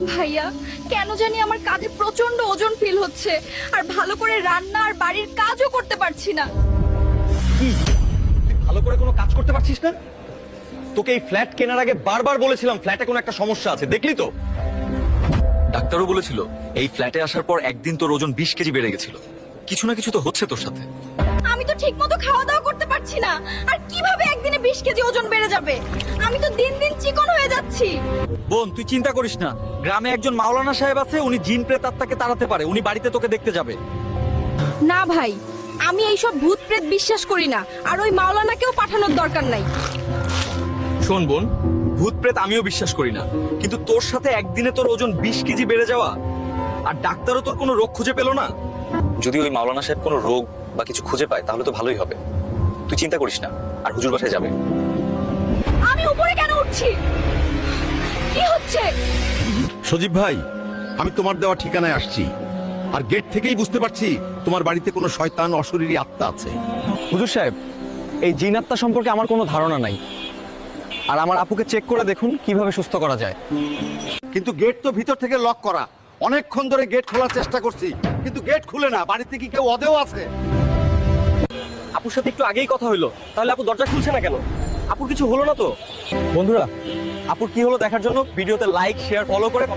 ভাইয়া, কেন জানি আমার কাঁধে প্রচন্ড ওজন ফিল হচ্ছে, আর ভালো করে রান্না আর বাড়ির কাজও করতে পারছি না। কি ভালো করে কোনো কাজ করতে পারছিস না? তোকে এই ফ্ল্যাট কেনার আগে বারবার বলেছিলাম ফ্ল্যাটে কোনো একটা সমস্যা আছে, দেখলি তো? ডাক্তারও বলেছিল এই ফ্ল্যাটে আসার পর একদিন তোর ওজন 20 কেজি বেড়ে গেছিল। কিছু না কিছু তো হচ্ছে তোর সাথে। আমি তো ঠিকমতো খাওয়া দাওয়া করতে পারছি না, আর কিভাবে একদিনে 20 কেজি ওজন বেড়ে যাবে? আমি তো দিন দিন চিকন হয়ে যাচ্ছি। বোন, তুই চিন্তা করিস না, গ্রামে একজন মাওলানা সাহেব আছে, উনি জিন প্রেত আত্মাকে তাড়াতে পারে, উনি বাড়িতে তোকে দেখতে যাবে। না ভাই, আমি এইসব ভূত প্রেত বিশ্বাস করি না, আর ওই মাওলানাকেও পাঠানোর দরকার নাই। শোন বোন, ভূত প্রেত আমিও বিশ্বাস করি না, কিন্তু তোর সাথে একদিনে তোর ওজন 20 কেজি বেড়ে যাওয়া, আর ডাক্তারও তোর কোনো রোগ খুঁজে পেল না। যদি ওই মাওলানা সাহেব কোনো রোগ বা কিছু খুঁজে পায় তাহলে তো ভালোই হবে। তুই চিন্তা করিস না, আর হুজুর বাসায় যাবে। আমি উপরে কেন উঠছি? কি হচ্ছে? সজীব ভাই, আমি তোমার দেওয়া ঠিকানায় আসছি, আর গেট থেকেই বুঝতে পারছি তোমার বাড়িতে কোনো শয়তান অশরীরী আত্মা আছে। হুজুর সাহেব, এই জিন আত্মা সম্পর্কে আমার কোনো ধারণা নাই, আর আমার আপুকে চেক করে দেখুন কিভাবে সুস্থ করা যায়। কিন্তু গেট তো ভিতর থেকে লক করা, অনেকক্ষণ ধরে গেট খোলার চেষ্টা করছি, কিন্তু গেট খুলে না। বাড়িতে কি কেউ অদেও আছে? আপুর সাথে একটু আগেই কথা হলো, তাহলে আপু দরজা খুলছে না কেন? আপুর কিছু হলো না তো? বন্ধুরা, আপুর কি হলো দেখার জন্য ভিডিওতে লাইক, শেয়ার, ফলো করে কমেন্ট